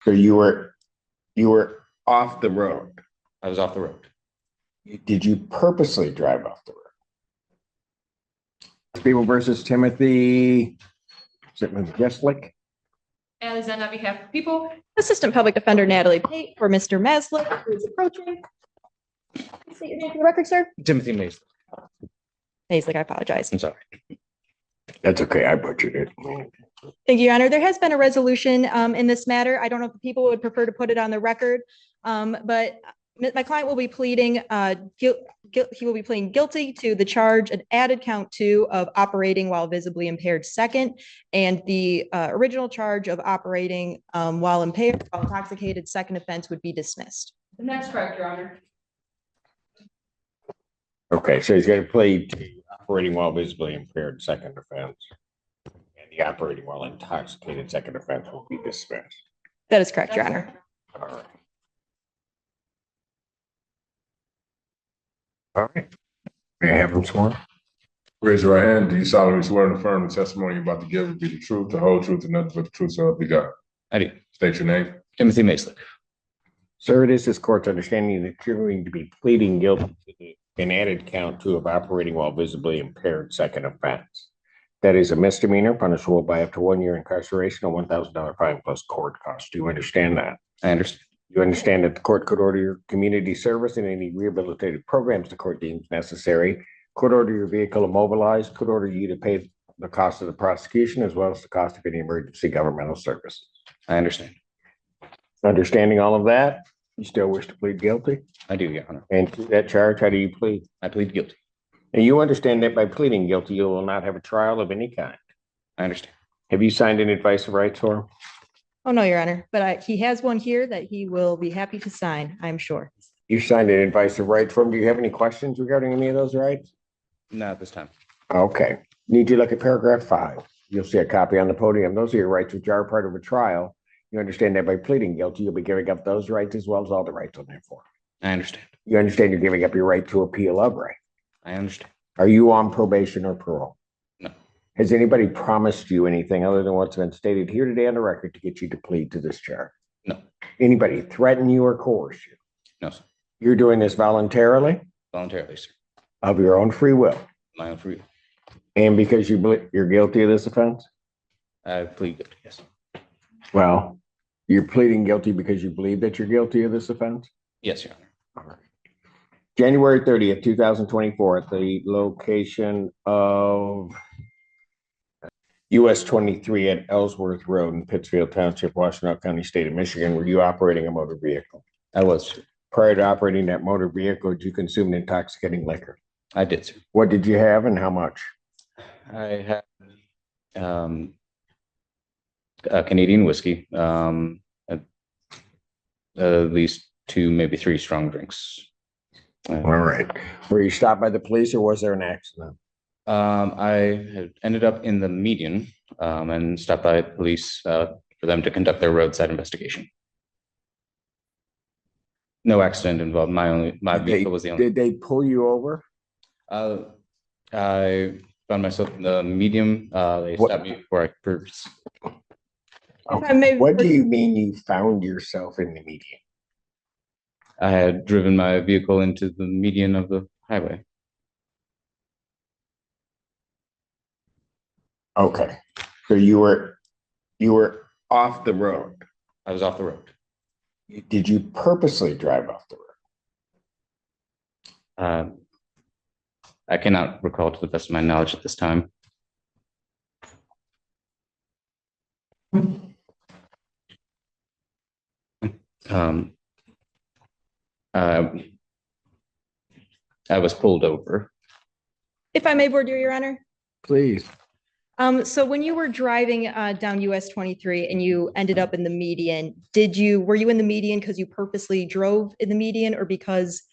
So you were off the road. I was off the road. Did you purposely drive off the road? People versus Timothy Jeslick. Alexander, on behalf of people, Assistant Public Defender Natalie Pate for Mr. Maslick, who is approaching. State your name for the record, sir. Timothy Mason. Maslick, I apologize. I'm sorry. That's okay. I butchered it. Thank you, Your Honor. There has been a resolution in this matter. I don't know if the people would prefer to put it on the record, but my client will be pleading he will be pleading guilty to the charge, an added count 2 of operating while visibly impaired second, and the original charge of operating while impaired, while intoxicated second offense would be dismissed. And that's correct, Your Honor. Okay, so he's going to plead to operating while visibly impaired second offense, and the operating while intoxicated second offense will be dismissed. That is correct, Your Honor. All right. All right. May I have him sworn? Raise your right hand. Do you solemnly swear and affirm the testimony you're about to give will be the truth, the whole truth, and nothing but the truth, so help you God? I do. State your name. Timothy Mason. Sir, it is this court's understanding that you're going to be pleading guilty to an added count 2 of operating while visibly impaired second offense. That is a misdemeanor punishable by up to 1 year incarceration or $1,000 fine plus court costs. Do you understand that? I understand. You understand that the court could order your community service and any rehabilitative programs the court deems necessary, could order your vehicle immobilized, could order you to pay the cost of the prosecution as well as the cost of any emergency governmental services. I understand. Understanding all of that, you still wish to plead guilty? I do, Your Honor. And to that charge, how do you plead? I plead guilty. And you understand that by pleading guilty, you will not have a trial of any kind. I understand. Have you signed an advice of rights form? Oh, no, Your Honor, but he has one here that he will be happy to sign, I'm sure. You signed an advice of rights form. Do you have any questions regarding any of those rights? Not at this time. Okay. Need you to look at paragraph 5. You'll see a copy on the podium. Those are your rights which are part of a trial. You understand that by pleading guilty, you'll be giving up those rights as well as all the rights on that form. I understand. You understand you're giving up your right to appeal of right. I understand. Are you on probation or parole? No. Has anybody promised you anything other than what's been stated here today on the record to get you to plead to this charge? No. Anybody threaten you or coerce you? No, sir. You're doing this voluntarily, Voluntarily, sir. of your own free will, My own free will. and because you're guilty of this offense? I plead guilty, yes. Well, you're pleading guilty because you believe that you're guilty of this offense? Yes, Your Honor. All right. January 30th, 2024, at the location of US 23 at Ellsworth Road in Pittsfield Township, Washtenaw County, State of Michigan, were you operating a motor vehicle? I was, sir. Prior to operating that motor vehicle, did you consume intoxicating liquor? I did, sir. What did you have and how much? I had Canadian whiskey, at least 2, maybe 3 strong drinks. All right. Were you stopped by the police or was there an accident? I had ended up in the median and stopped by the police for them to conduct their roadside investigation. No accident involved. My vehicle was the only. Did they pull you over? I found myself in the medium. They stopped me before I purchased. What do you mean you found yourself in the median? I had driven my vehicle into the median of the highway. Okay. So you were off the road. I was off the road. Did you purposely drive off the road? I cannot recall to the best of my knowledge at this time. I was pulled over. If I may board you, Your Honor. Please. So when you were driving down US 23 and you ended up in the median, were you in the median because you purposely drove in the median or because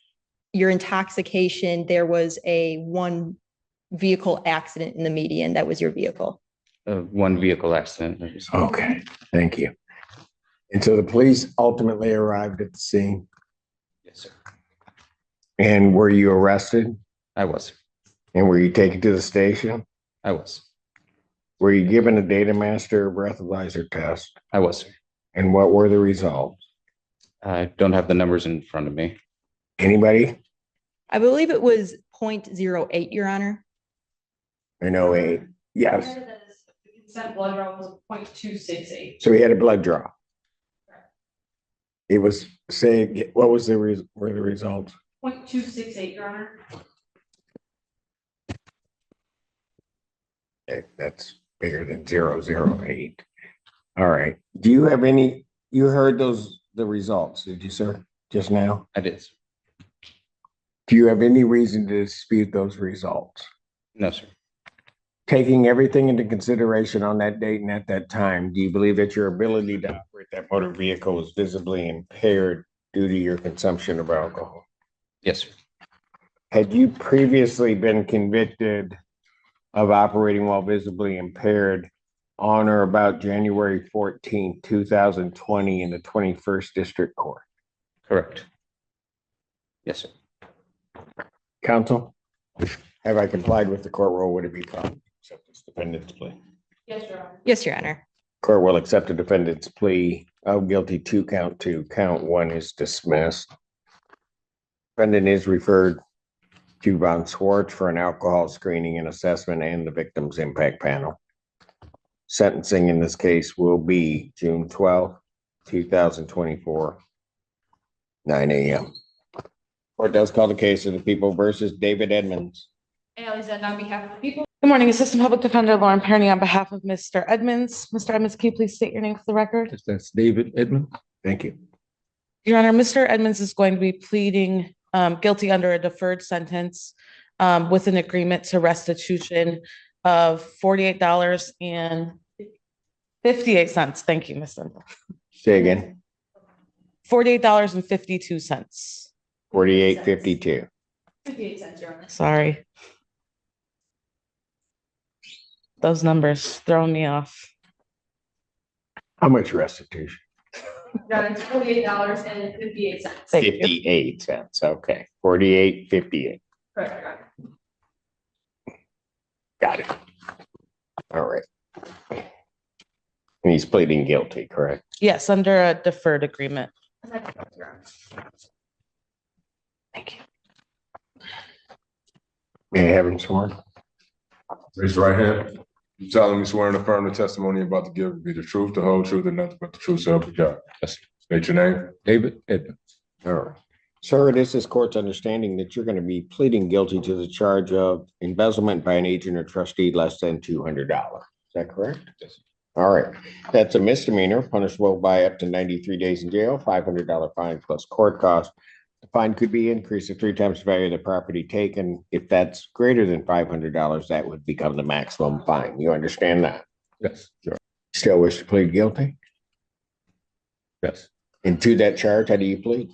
your intoxication, there was a one vehicle accident in the median that was your vehicle? One vehicle accident. Okay, thank you. And so the police ultimately arrived at the scene. Yes, sir. And were you arrested? I was. And were you taken to the station? I was. Were you given a data master breathalyzer test? I was, sir. And what were the results? I don't have the numbers in front of me. Anybody? I believe it was 0.08, Your Honor. I know a, yes. Consent blood draw was 0.268. So he had a blood draw. It was saying, what was were the results? 0.268, Your Honor. Okay, that's bigger than 0.008. All right. Do you have any, you heard the results, did you, sir, just now? I did. Do you have any reason to dispute those results? No, sir. Taking everything into consideration on that date and at that time, do you believe that your ability to operate that motor vehicle was visibly impaired due to your consumption of alcohol? Yes, sir. Had you previously been convicted of operating while visibly impaired on or about January 14th, 2020 in the 21st District Court? Correct. Yes, sir. Counsel, have I complied with the court rule? Would it be proper to accept this defendant's plea? Yes, Your Honor. Yes, Your Honor. Court will accept the defendant's plea of guilty to count 2. Count 1 is dismissed. Defendant is referred to Von Schwartz for an alcohol screening and assessment and the victim's impact panel. Sentencing in this case will be June 12th, 2024, 9 a.m. Court does call the case of the people versus David Edmonds. Alexander, on behalf of the people. Good morning, Assistant Public Defender Lauren Perny on behalf of Mr. Edmonds. Mr. Edmonds, can you please state your name for the record? Yes, that's David Edmond. Thank you. Your Honor, Mr. Edmonds is going to be pleading guilty under a deferred sentence with an agreement to restitution of $48.58. Thank you, Ms. Denver. Say again. $48.52. 4852. 58 cents, Your Honor. Sorry. Those numbers throwing me off. How much restitution? Your Honor, it's $48.58. Thank you. 58 cents. Okay. 4858. Correct, Your Honor. Got it. All right. And he's pleading guilty, correct? Yes, under a deferred agreement. Correct, Your Honor. Thank you. May I have him sworn? Raise your right hand. You solemnly swear and affirm the testimony you're about to give will be the truth, the whole truth, and nothing but the truth, so help you God. Yes. State your name. David Edmond. All right. Sir, it is this court's understanding that you're going to be pleading guilty to the charge of embezzlement by an agent or trustee less than $200. Is that correct? Yes. All right. That's a misdemeanor, punishable by up to 93 days in jail, $500 fine plus court costs. The fine could be increased to 3 times the value of the property taken. If that's greater than $500, that would become the maximum fine. You understand that? Yes, sure. Still wish to plead guilty? Yes. And to that charge, how do you plead?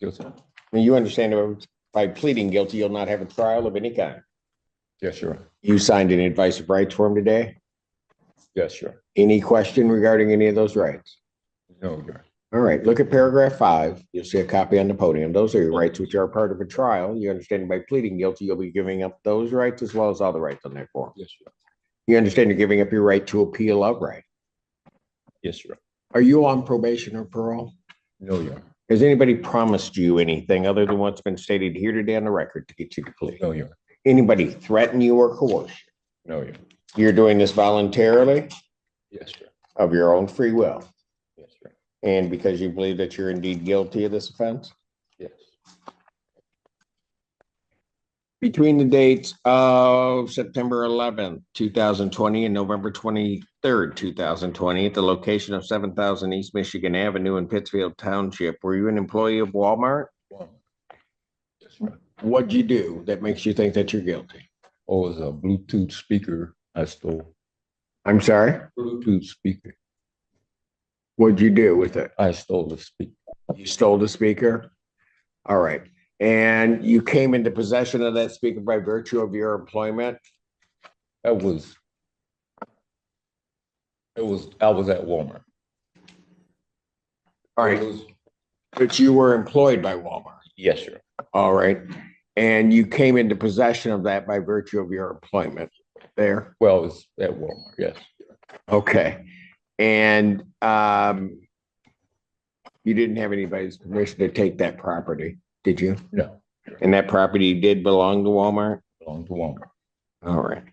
Guilty. I mean, you understand that by pleading guilty, you'll not have a trial of any kind. Yes, sure. You signed an advice of rights form today. Yes, sure. Any question regarding any of those rights? No, sure. All right, look at paragraph 5. You'll see a copy on the podium. Those are your rights which are part of a trial. You understand by pleading guilty, you'll be giving up those rights as well as all the rights on that form. Yes, sure. You understand you're giving up your right to appeal of right. Yes, sure. Are you on probation or parole? No, your honor. Has anybody promised you anything other than what's been stated here today on the record to get you to plea? No, your honor. Anybody threaten you or coerce you? No, your honor. You're doing this voluntarily Yes, sure. of your own free will Yes, sure. and because you believe that you're indeed guilty of this offense? Yes. Between the dates of September 11th, 2020 and November 23rd, 2020, at the location of 7,000 East Michigan Avenue in Pittsfield Township, were you an employee of Walmart? One. Yes, sir. What'd you do that makes you think that you're guilty? Oh, it was a Bluetooth speaker I stole. I'm sorry? Bluetooth speaker. What'd you do with it? I stole the speaker. You stole the speaker? All right. And you came into possession of that speaker by virtue of your employment? I was at Walmart. All right. But you were employed by Walmart. Yes, sir. All right. And you came into possession of that by virtue of your employment there? Well, it was at Walmart. Yes. Okay. And You didn't have anybody's permission to take that property, did you? No. And that property did belong to Walmart? Belonged to Walmart. All right.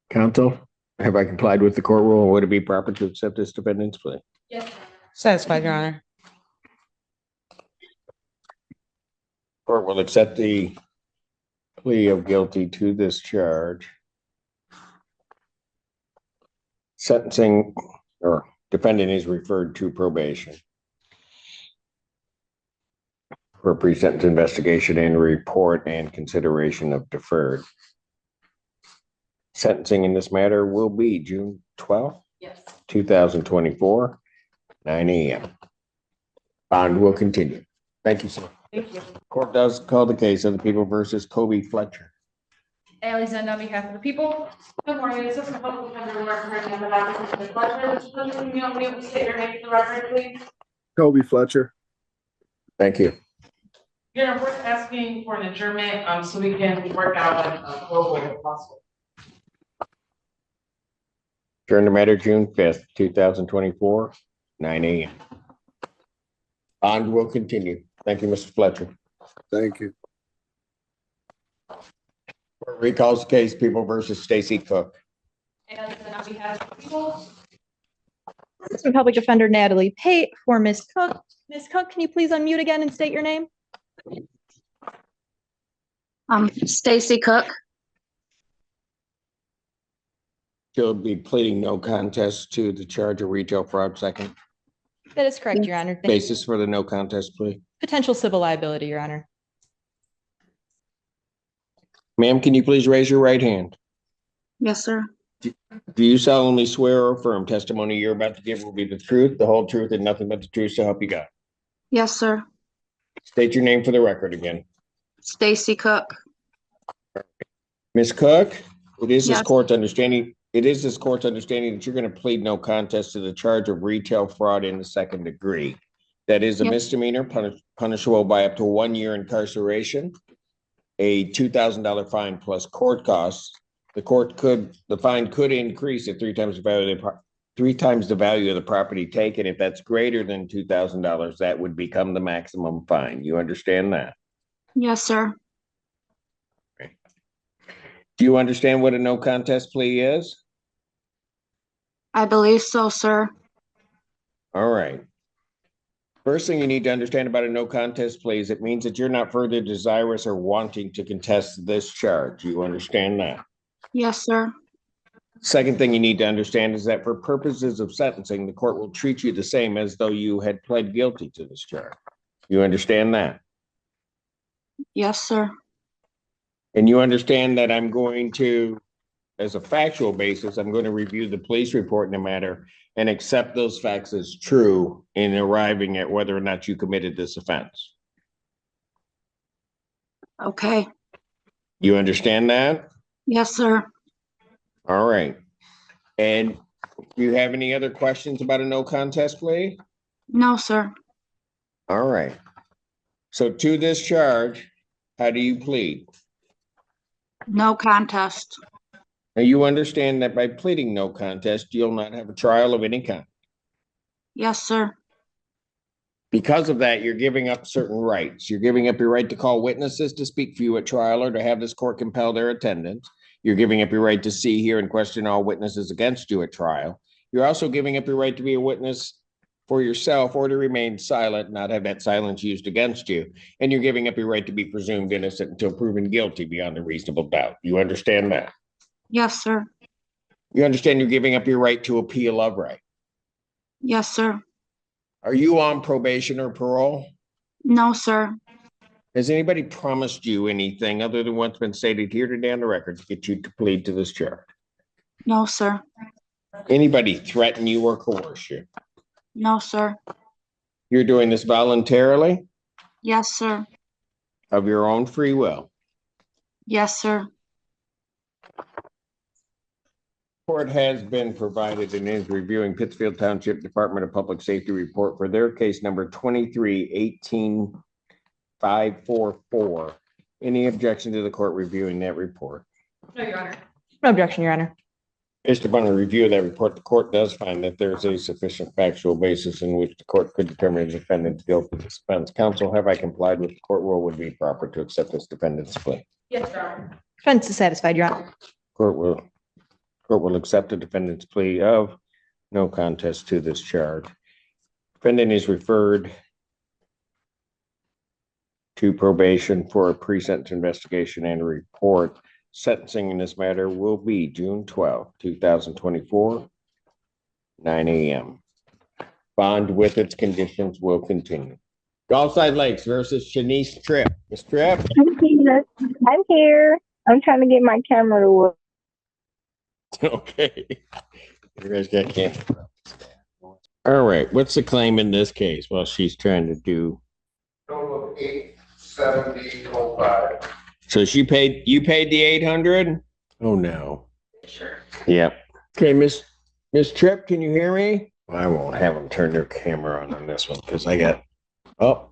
Counsel, have I complied with the court rule? Would it be proper to accept this defendant's plea? Yes. Satisfied, Your Honor. Court will accept the plea of guilty to this charge. Sentencing or defendant is referred to probation for pre-sentence investigation and report and consideration of deferred. Sentencing in this matter will be June 12th, Yes. 2024, 9 a.m. Bond will continue. Thank you, sir. Thank you. Court does call the case of the People versus Kobe Fletcher. Alexander, on behalf of the people. Good morning, this is the public defender representing on behalf of the Fletcher. Can you help me state your name for the record, please? Kobe Fletcher. Thank you. Your Honor, we're asking for an adjournment, so we can work out a global if possible. Adjourn the matter June 5th, 2024, 9 a.m. Bond will continue. Thank you, Mr. Fletcher. Thank you. Court recalls the case People versus Stacy Cook. Alexander, on behalf of the people. Assistant Public Defender Natalie Pate for Ms. Cook. Ms. Cook, can you please unmute again and state your name? Stacy Cook. She'll be pleading no contest to the charge of retail fraud. Second That is correct, Your Honor. Thank you. basis for the no contest plea. Potential civil liability, Your Honor. Ma'am, can you please raise your right hand? Yes, sir. Do you solemnly swear or affirm testimony you're about to give will be the truth, the whole truth, and nothing but the truth to help you God? Yes, sir. State your name for the record again. Stacy Cook. Ms. Cook, it is this Yes. court's understanding that you're going to plead no contest to the charge of retail fraud in the second degree. That is a Yes. misdemeanor punishable by up to 1 year incarceration, a $2,000 fine plus court costs. The fine could increase at three times the value of the property taken. If that's greater than $2,000, that would become the maximum fine. You understand that? Yes, sir. Do you understand what a no contest plea is? I believe so, sir. All right. First thing you need to understand about a no contest plea is it means that you're not further desirous or wanting to contest this charge. You understand that? Yes, sir. Second thing you need to understand is that for purposes of sentencing, the court will treat you the same as though you had pled guilty to this charge. You understand that? Yes, sir. And you understand that I'm going to, as a factual basis, I'm going to review the police report in the matter and accept those facts as true in arriving at whether or not you committed this offense. Okay. You understand that? Yes, sir. All right. And do you have any other questions about a no contest plea? No, sir. All right. So to this charge, how do you plead? No contest. Now you understand that by pleading no contest, you'll not have a trial of any kind. Yes, sir. Because of that, you're giving up certain rights. You're giving up your right to call witnesses to speak for you at trial or to have this court compel their attendance. You're giving up your right to see, hear, and question all witnesses against you at trial. You're also giving up your right to be a witness for yourself or to remain silent, not have that silence used against you. And you're giving up your right to be presumed innocent until proven guilty beyond a reasonable doubt. You understand that? Yes, sir. You understand you're giving up your right to appeal of right. Yes, sir. Are you on probation or parole? No, sir. Has anybody promised you anything other than what's been stated here today on the record to get you to plead to this charge? No, sir. Anybody threaten you or coerce you? No, sir. You're doing this voluntarily Yes, sir. of your own free will. Yes, sir. Court has been provided and is reviewing Pittsfield Township Department of Public Safety report for their case number 23-18-544. Any objection to the court reviewing that report? No, Your Honor. No objection, Your Honor. Based upon a review of that report, the court does find that there is a sufficient factual basis in which the court could determine the defendant's guilt of this offense. Counsel, have I complied with the court rule would be proper to accept this defendant's plea? Yes, Your Honor. Defense is satisfied, Your Honor. Court will accept the defendant's plea of no contest to this charge. Defendant is referred to probation for a pre-sentence investigation and report. Sentencing in this matter will be June 12, 2024, 9 a.m. Bond with its conditions will continue. Gulfside Lakes versus Shanice Tripp. Ms. Tripp? I'm here. I'm trying to get my camera to work. Okay. You guys got camera. All right, what's the claim in this case? Well, she's trying to do. Total of $870.05. So you paid the 800? Oh, no. Sure. Yep. Okay, Miss Tripp, can you hear me? I won't have them turn their camera on this one because I got, oh,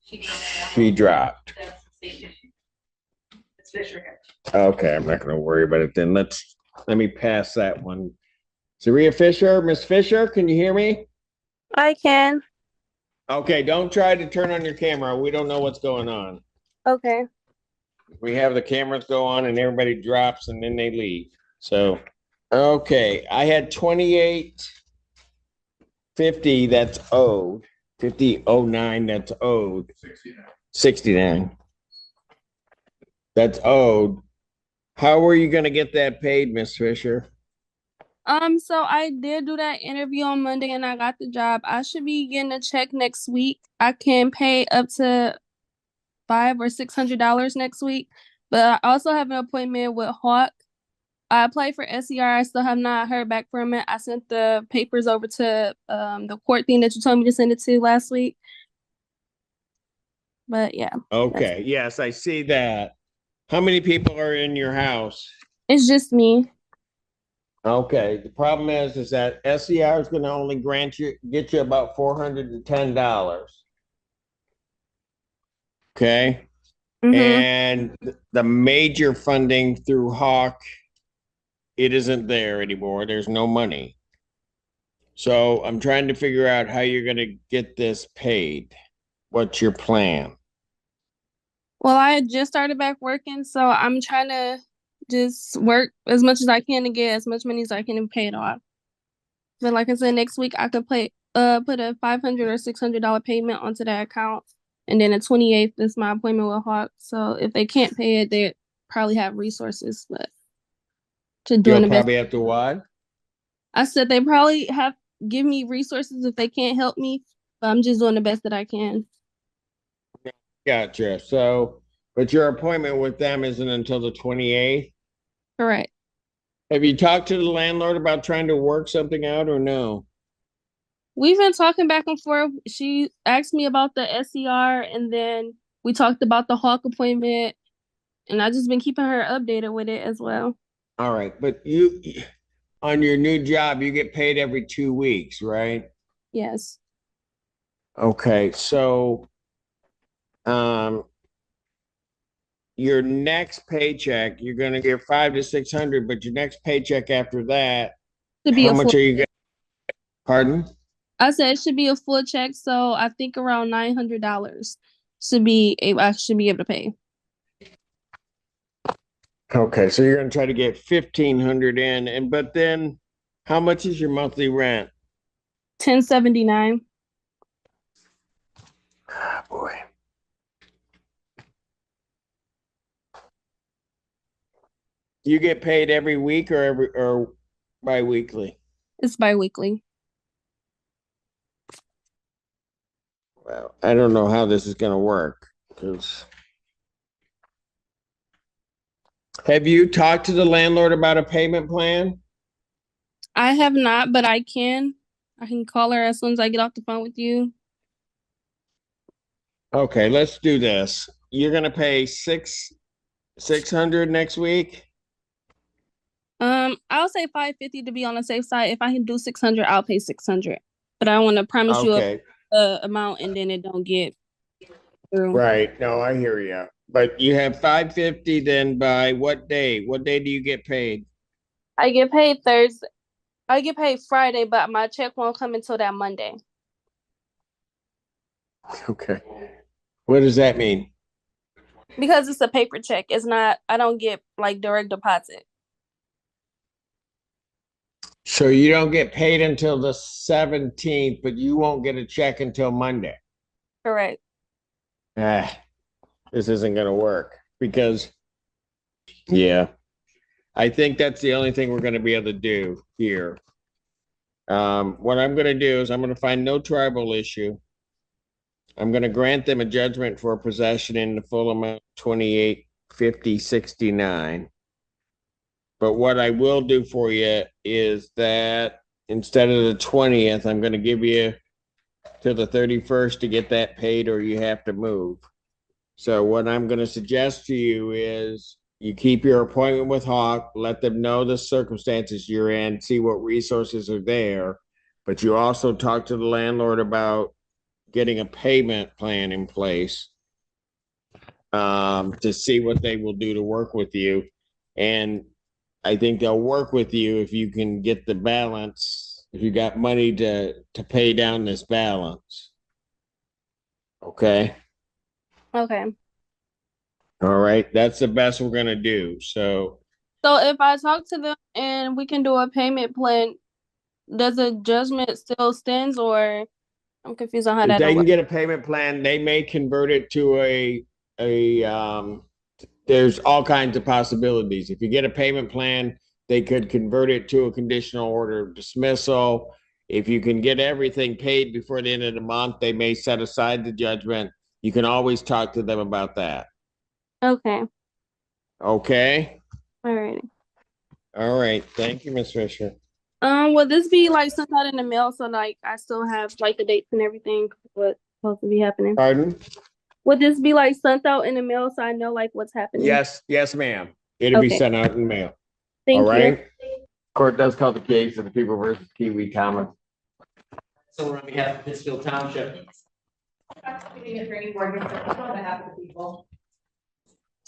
she dropped. It's Fisher. Okay, I'm not going to worry about it then. Let me pass that one. Zaria Fisher, Miss Fisher, can you hear me? I can. Okay, don't try to turn on your camera. We don't know what's going on. Okay. We have the cameras go on and everybody drops and then they leave. So, okay, I had 2850 that's owed, 5009 that's owed, 69 that's owed. How are you going to get that paid, Miss Fisher? So I did do that interview on Monday and I got the job. I should be getting a check next week. I can pay up to $500 or $600 next week, but I also have an appointment with Hawk. I applied for SER. I still have not heard back from it. I sent the papers over to the court thing that you told me to send it to last week. But yeah. Okay, yes, I see that. How many people are in your house? It's just me. Okay, the problem is that SER is going to only get you about $410. Okay. Mhm. And the major funding through Hawk, it isn't there anymore. There's no money. So I'm trying to figure out how you're going to get this paid. What's your plan? Well, I had just started back working, so I'm trying to just work as much as I can to get as much money as I can and pay it off. But like I said, next week I could put a $500 or $600 payment onto that account, and then the 28th is my appointment with Hawk. So if they can't pay it, they probably have resources, but to doing You'll the best. probably have to what? I said they probably have give me resources if they can't help me, but I'm just doing the best that I can. Gotcha. So, but your appointment with them isn't until the 28th? Correct. Have you talked to the landlord about trying to work something out or no? We've been talking back and forth. She asked me about the SER, and then we talked about the Hawk appointment, and I just been keeping her updated with it as well. All right, but you, on your new job, you get paid every 2 weeks, right? Yes. Okay, so, your next paycheck, you're gonna get 500 to 600, but your next paycheck after that, To be how a much full, are you getting? Pardon? I said it should be a full check, so I think around $900 I should be able to pay. Okay, so you're gonna try to get 1,500 in, but then how much is your monthly rent? $1079. Ah, boy. You get paid every week or bi-weekly? It's biweekly. Well, I don't know how this is gonna work, because have you talked to the landlord about a payment plan? I have not, but I can. I can call her as soon as I get off the phone with you. Okay, let's do this. You're gonna pay 600 next week? I'll say 550 to be on the safe side. If I can do 600, I'll pay 600. But I want to promise you Okay, a amount and then it don't get through. right. No, I hear you. But you have 550 then by what day? What day do you get paid? I get paid Thursday. I get paid Friday, but my check won't come until that Monday. Okay. What does that mean? Because it's a paper check. It's not, I don't get like direct deposit. So you don't get paid until the 17th, but you won't get a check until Monday. Correct. Ah, this isn't gonna work because, yeah, I think that's the only thing we're gonna be able to do here. What I'm gonna do is I'm gonna find no tribal issue. I'm gonna grant them a judgment for possession in the full amount, 285069. But what I will do for you is that instead of the 20th, I'm gonna give you till the 31st to get that paid, or you have to move. So what I'm gonna suggest to you is you keep your appointment with Hawk, let them know the circumstances you're in, see what resources are there. But you also talk to the landlord about getting a payment plan in place to see what they will do to work with you. And I think they'll work with you if you can get the balance, if you got money to pay down this balance. Okay. Okay. All right. That's the best we're gonna do. So So if I talk to them and we can do a payment plan, does the judgment still stands, or I'm confused on how if that they can works? get a payment plan, they may convert it to a there's all kinds of possibilities. If you get a payment plan, they could convert it to a conditional order of dismissal. If you can get everything paid before the end of the month, they may set aside the judgment. You can always talk to them about that. Okay. Okay. All right. All right. Thank you, Ms. Fisher. Will this be like sent out in the mail so like I still have like the dates and everything what's supposed to be happening? Pardon? Would this be like sent out in the mail so I know like what's happening? Yes, ma'am. It'll be Okay. sent out in the mail. Thank All you. right. Court does call the case of the people versus Kiwi Thomas. So we're on behalf of Pittsfield Township. Attorney Morgan, on behalf of the people.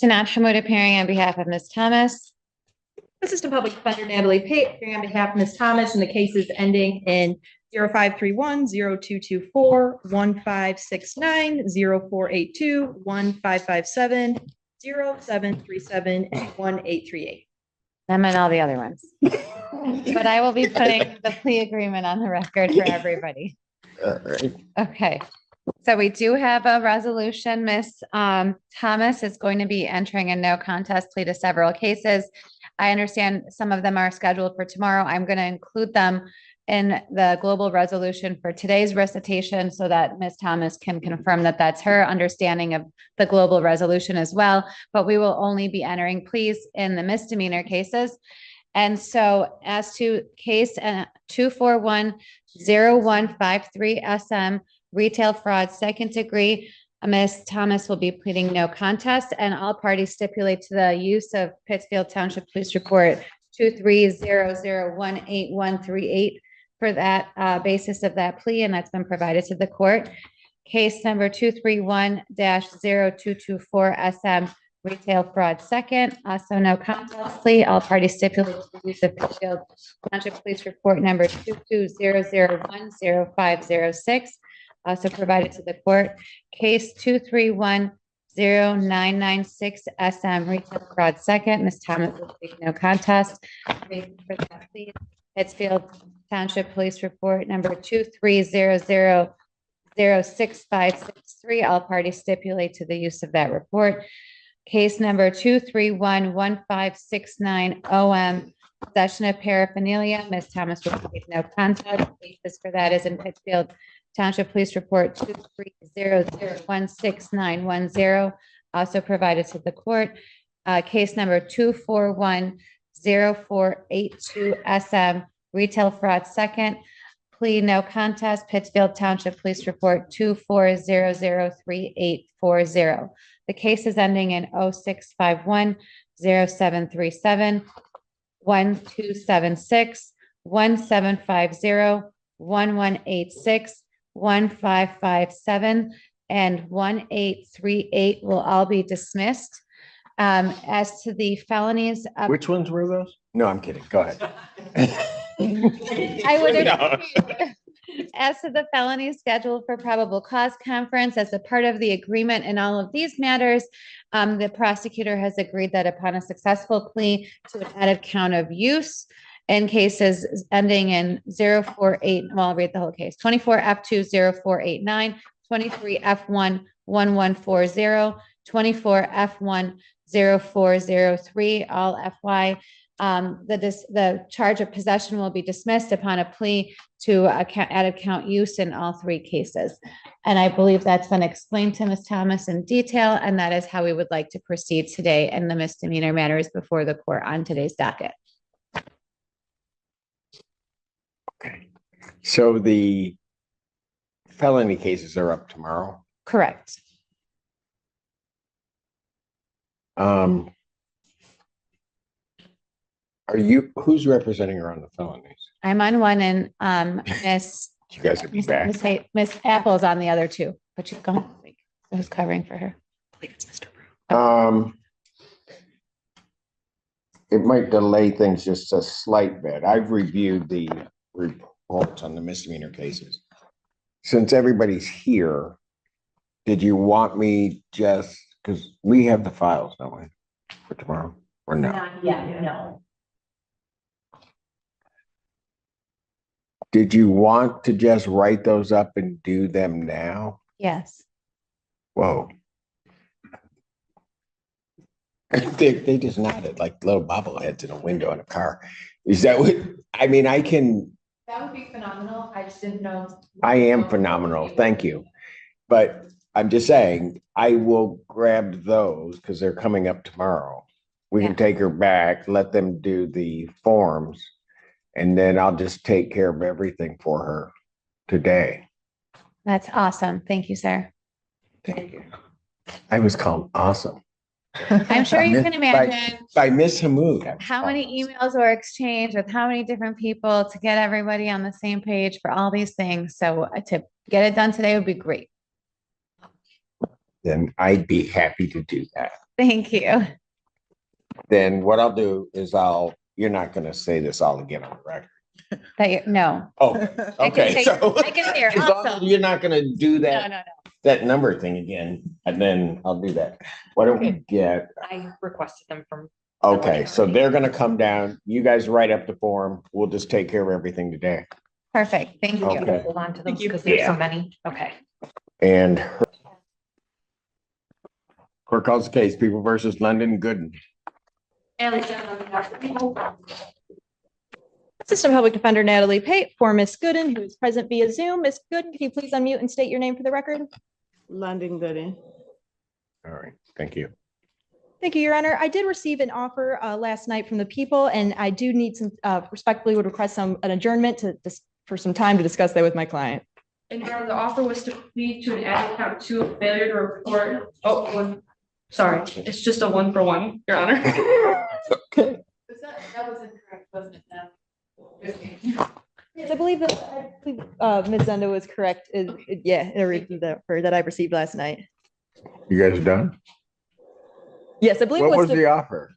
Tanat Hamud appearing on behalf of Ms. Thomas. Assistant Public Defender Natalie Pate, appearing on behalf of Ms. Thomas, and the case is ending in 0531, 0224, 1569, 0482, 1557, 0737, and 1838. Them and all the other ones. But I will be putting the plea agreement on the record for everybody. All right. Okay. So we do have a resolution. Ms. Thomas is going to be entering a no contest plea to several cases. I understand some of them are scheduled for tomorrow. I'm going to include them in the global resolution for today's recitation so that Ms. Thomas can confirm that that's her understanding of the global resolution as well. But we will only be entering pleas in the misdemeanor cases. And so as to case 2410153 SM retail fraud, second degree, Ms. Thomas will be pleading no contest, and all parties stipulate to the use of Pittsfield Township Police Report 230018138 for that basis of that plea, and that's been provided to the court. Case number 231-0224 SM retail fraud second, also no contest plea. All parties stipulate to the use of Pittsfield Township Police Report number 220010506. Also provided to the court. Case 2310996 SM retail fraud second. Ms. Thomas will plead no contest. For that, please. Pittsfield Township Police Report number 230006563. All parties stipulate to the use of that report. Case number 2311569 OM possession of paraphernalia. Ms. Thomas will plead no contest. Basis for that is in Pittsfield Township Police Report 230016910, also provided to the court. Case number 2410482 SM retail fraud second, plea no contest, Pittsfield Township Police Report 240038440. The case is ending in 0651 0737 1276 1750 1186 1557 and 1838 will all be dismissed. As to the felonies, Which ones were those? No, I'm kidding. Go ahead. I would No. as to the felony scheduled for probable cause conference, as a part of the agreement in all of these matters, the prosecutor has agreed that upon a successful plea to an added count of use in cases ending in 048, well, I'll read the whole case, 24F20489, 23F11140, 24F10403, all FY. The charge of possession will be dismissed upon a plea to added count use in all three cases. And I believe that's been explained to Ms. Thomas in detail, and that is how we would like to proceed today in the misdemeanor matters before the court on today's docket. Okay. So the felony cases are up tomorrow. Correct. Who's representing her on the felonies? I'm on one and Miss You guys will be back. Miss Apple's on the other two, but she's gone. Who's covering for her? It might delay things just a slight bit. I've reviewed the reports on the misdemeanor cases. Since everybody's here, did you want me just, because we have the files, don't we, for tomorrow, or no? No. Did you want to just write those up and do them now? Yes. Whoa. They just nodded like little bobbleheads in a window in a car. Is that what, I mean, I can. That would be phenomenal. I just didn't know. I am phenomenal. Thank you. But I'm just saying, I will grab those because they're coming up tomorrow. We can take her back, let them do the forms, and then I'll just take care of everything for her today. That's awesome. Thank you, sir. Thank you. I was called awesome. I'm sure you can imagine By Miss Hamoud. how many emails were exchanged with how many different people to get everybody on the same page for all these things. So to get it done today would be great. Then I'd be happy to do that. Thank you. Then what I'll do is you're not going to say this all again on the record. No. Oh, I can okay. say- So I can hear. as long as Awesome. you're not going to do No, that, no, no. that number thing again, and then I'll do that. Why don't we get, I requested them from. okay, so they're going to come down. You guys write up the form. We'll just take care of everything today. Perfect. Thank you. Okay. Hold on to them Thank you. because there's Yeah. so many. Okay. And court calls the case, People versus London Gooden. Assistant Public Defender Natalie Pate for Miss Gooden, who is present via Zoom. Miss Gooden, can you please unmute and state your name for the record? London Gooden. All right, thank you. Thank you, Your Honor. I did receive an offer last night from the people, and I do need some, respectfully would request an adjournment for some time to discuss that with my client. And Your Honor, the offer was to plead to an added count to a failure to report. Oh, one. Sorry, it's just a 1-for-1, Your Honor. Okay. That was incorrect, wasn't it? Yes, I believe that Ms. Zendo was correct. Yeah, everything that I received last night. You guys are done? Yes, I believe it What was was the offer?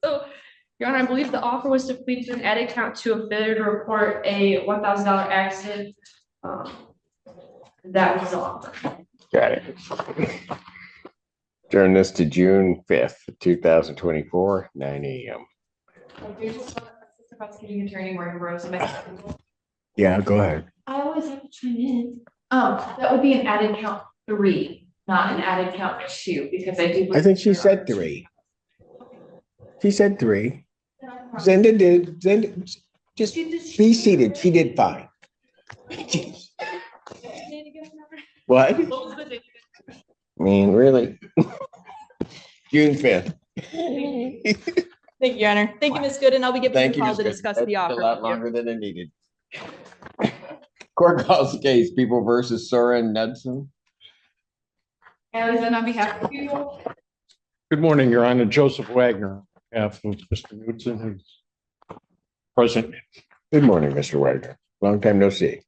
So, Your Honor, I believe the offer was to plead to an added count to a failure to report a $1,000 accident. That was the offer. Got it. Turn this to June 5th, 2024, 9 a.m. Prosecuting attorney Morgan Rose. Yeah, go ahead. I always have to chime in. That would be an added count 3, not an added count 2, because I do. I think she said 3. She said 3. Zenda did, just be seated. She did fine. What? I mean, really? June 5th. Thank you, Your Honor. Thank you, Ms. Gooden. I'll be giving you a Thank you, call Ms. to Good. discuss That the took offer. a lot longer than it needed. Court calls the case, People versus Soren Knudsen. And then on behalf of the people. Good morning, Your Honor. Joseph Wagner, on behalf of Mr. Knudsen, who's present. Good morning, Mr. Wagner. Long time no see.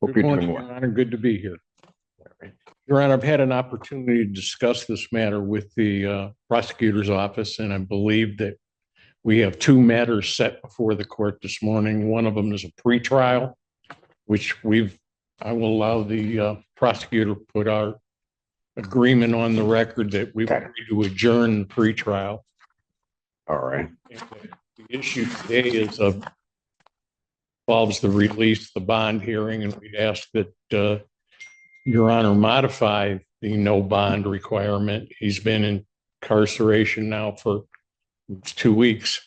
Hope Good you're morning, doing Your well. Honor. Good to be here. Your Honor, I've had an opportunity to discuss this matter with the prosecutor's office, and I believe that we have two matters set before the court this morning. One of them is a pretrial, which I will allow the prosecutor to put our agreement on the record that we've agreed to adjourn the pretrial. All right. The issue today involves the release, the bond hearing, and we'd ask that Your Honor modify the no bond requirement. He's been in incarceration now for 2 weeks.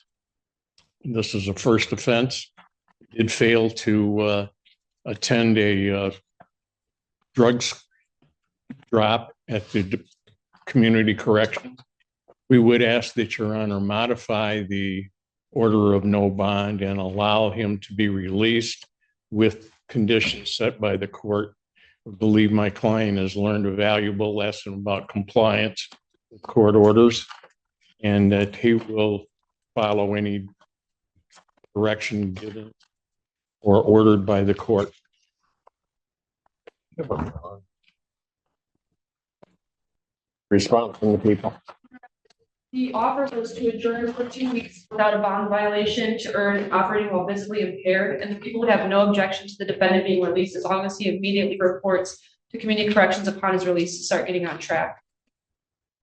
This is a first offense. He did fail to attend a drugs drop at the community correction. We would ask that Your Honor modify the order of no bond and allow him to be released with conditions set by the court. I believe my client has learned a valuable lesson about compliance with court orders and that he will follow any direction given or ordered by the court. Response from the people. The offer was to adjourn for 2 weeks without a bond violation to earn operating while visibly impaired, and the people would have no objection to the defendant being released as long as he immediately reports to community corrections upon his release to start getting on track.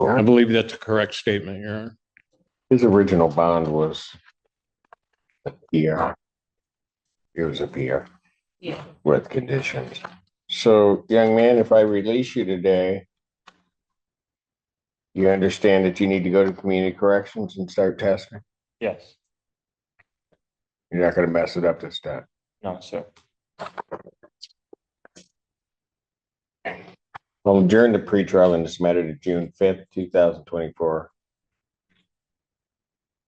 I believe that's a correct statement, Your Honor. His original bond was a PR. It was a PR. Yeah. With conditions. So, young man, if I release you today, you understand that you need to go to community corrections and start testing? Yes. You're not gonna mess it up this time. No, sir. I'll adjourn the pretrial in this matter to June 5th, 2024